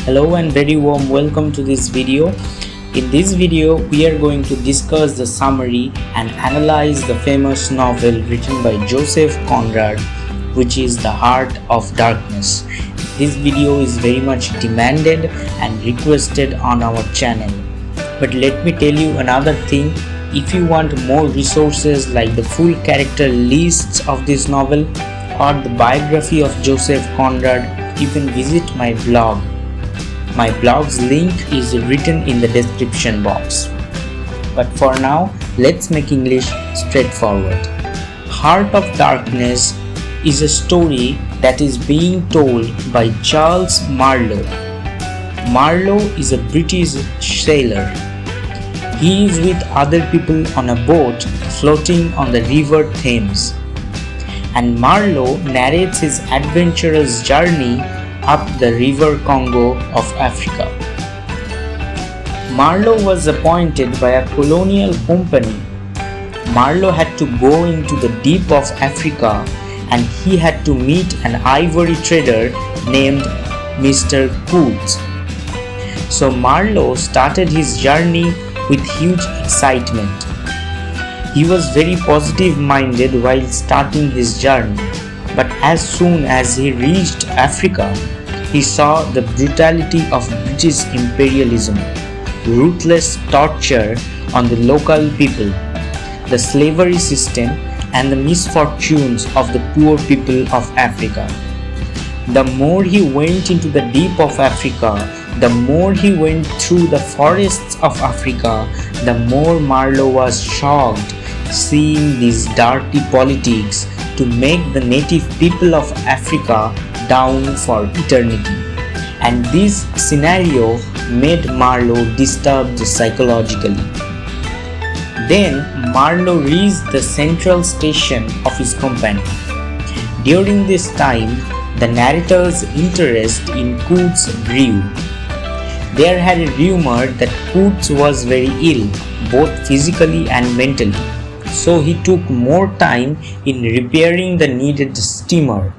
Hello and very warm welcome to this video. In this video, we are going to discuss the summary and analyze the famous novel written by Joseph Conrad, which is The Heart of Darkness. This video is very much demanded and requested on our channel. But let me tell you another thing. If you want more resources like the full character lists of this novel or the biography of Joseph Conrad, you can visit my blog. My blog's link is written in the description box. But for now, let's make English straightforward. Heart of Darkness is a story that is being told by Charles Marlowe. Marlowe is a British sailor. He is with other people on a boat floating on the river Thames. And Marlowe narrates his adventurous journey up the river Congo of Africa. Marlowe was appointed by a colonial company. Marlowe had to go into the deep of Africa and he had to meet an ivory trader named Mr. Coutts. So Marlowe started his journey with huge excitement. He was very positive-minded while starting his journey, but as soon as he reached Africa, he saw the brutality of British imperialism, ruthless torture on the local people, the slavery system, and the misfortunes of the poor people of Africa. The more he went into the deep of Africa, the more he went through the forests of Africa, the more Marlowe was shocked seeing these dirty politics to make the native people of Africa down for eternity. And this scenario made Marlowe disturbed psychologically. Then Marlowe reached the central station of his company. During this time, the narrator's interest in Coutts grew. There had a rumor that Coutts was very ill, both physically and mentally, so he took more time in repairing the needed steamer.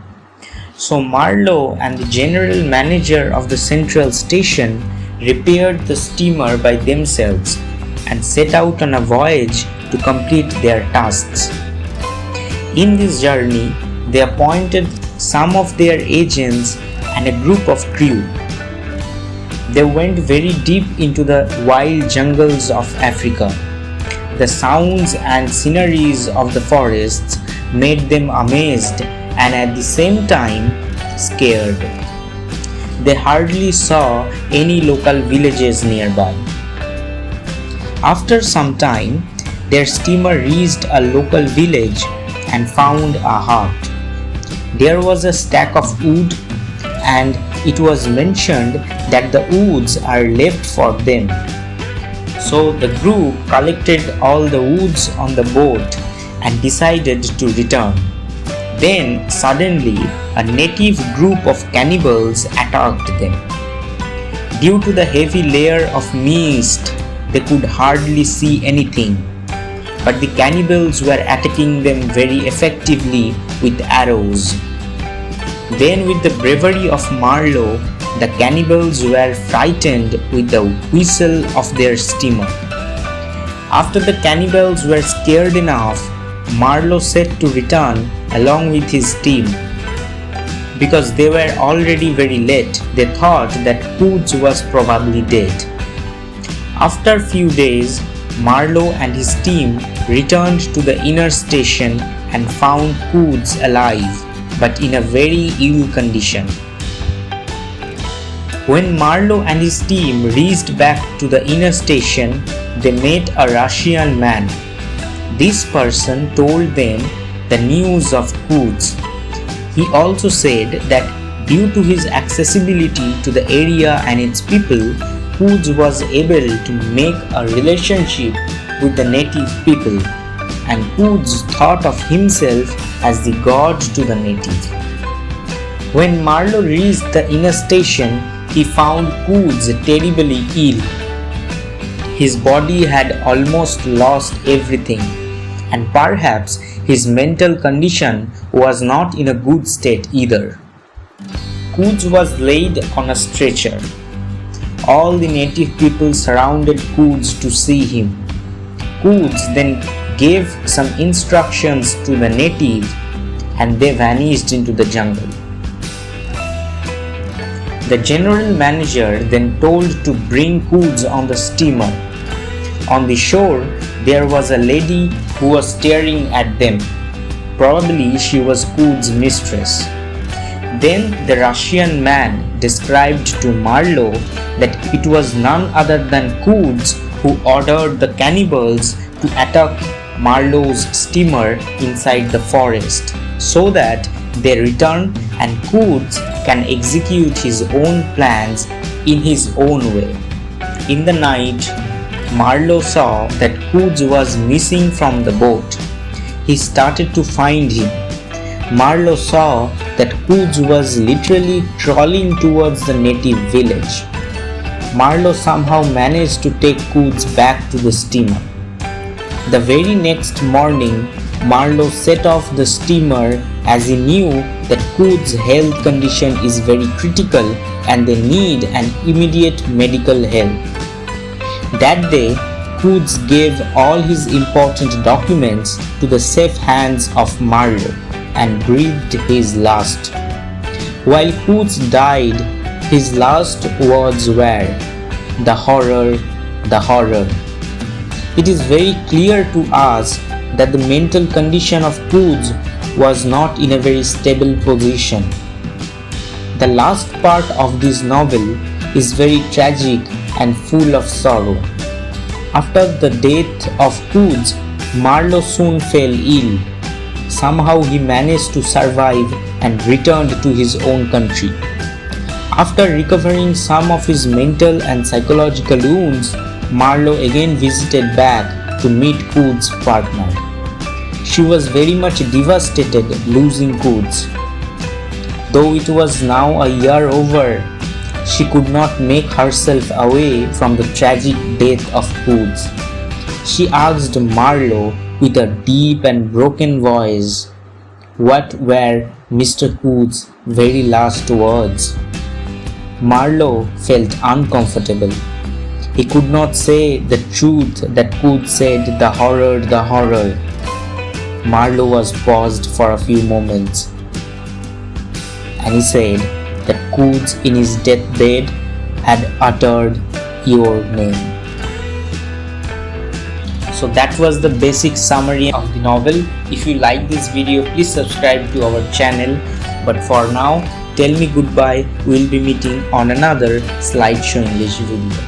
So Marlowe and the general manager of the central station repaired the steamer by themselves and set out on a voyage to complete their tasks. In this journey, they appointed some of their agents and a group of crew. They went very deep into the wild jungles of Africa. The sounds and sceneries of the forests made them amazed and at the same time scared. They hardly saw any local villages nearby. After some time, their steamer reached a local village and found a hut. There was a stack of wood and it was mentioned that the woods are left for them. So the group collected all the woods on the boat and decided to return. Then suddenly a native group of cannibals attacked them. Due to the heavy layer of mist, they could hardly see anything. But the cannibals were attacking them very effectively with arrows. Then with the bravery of Marlowe, the cannibals were frightened with the whistle of their steamer. After the cannibals were scared enough, Marlowe said to return along with his team. Because they were already very late, they thought that Coutts was probably dead. After a few days, Marlowe and his team returned to the inner station and found Coutts alive, but in a very ill condition. When Marlowe and his team reached back to the inner station, they met a Russian man. This person told them the news of Coutts. He also said that due to his accessibility to the area and its people, Coutts was able to make a relationship with the native people, and Coutts thought of himself as the god to the native. When Marlowe reached the inner station, he found Coutts terribly ill. His body had almost lost everything, and perhaps his mental condition was not in a good state either. Coutts was laid on a stretcher. All the native people surrounded Quds to see him. Quds then gave some instructions to the natives and they vanished into the jungle. The general manager then told to bring Quds on the steamer. On the shore, there was a lady who was staring at them. Probably she was Quds' mistress. Then the Russian man described to Marlowe that it was none other than Quds who ordered the cannibals to attack Marlowe's steamer inside the forest so that they return and Quds can execute his own plans in his own way. In the night, Marlowe saw that Quds was missing from the boat. He started to find him. Marlowe saw that Quds was literally crawling towards the native village. Marlowe somehow managed to take Quds back to the steamer. The very next morning, Marlowe set off the steamer as he knew that Quds' health condition is very critical and they need an immediate medical help. That day, Quds gave all his important documents to the safe hands of Marlowe and breathed his last. While Quds died, his last words were, "The horror, the horror." It is very clear to us that the mental condition of Quds was not in a very stable position. The last part of this novel is very tragic and full of sorrow. After the death of Quds, Marlowe soon fell ill. Somehow he managed to survive and returned to his own country. After recovering some of his mental and psychological wounds, Marlowe again visited back to meet Quds' partner. She was very much devastated losing Quds. Though it was now a year over, she could not make herself away from the tragic death of Quds. She asked Marlowe with a deep and broken voice, what were Mr. Quds' very last words? Marlowe felt uncomfortable. He could not say the truth that Quds said, "The horror, the horror." Marlowe was paused for a few moments and he said that Quds in his deathbed had uttered your name. So that was the basic summary of the novel. If you like this video, please subscribe to our channel. But for now, tell me goodbye. We'll be meeting on another Slideshow English video.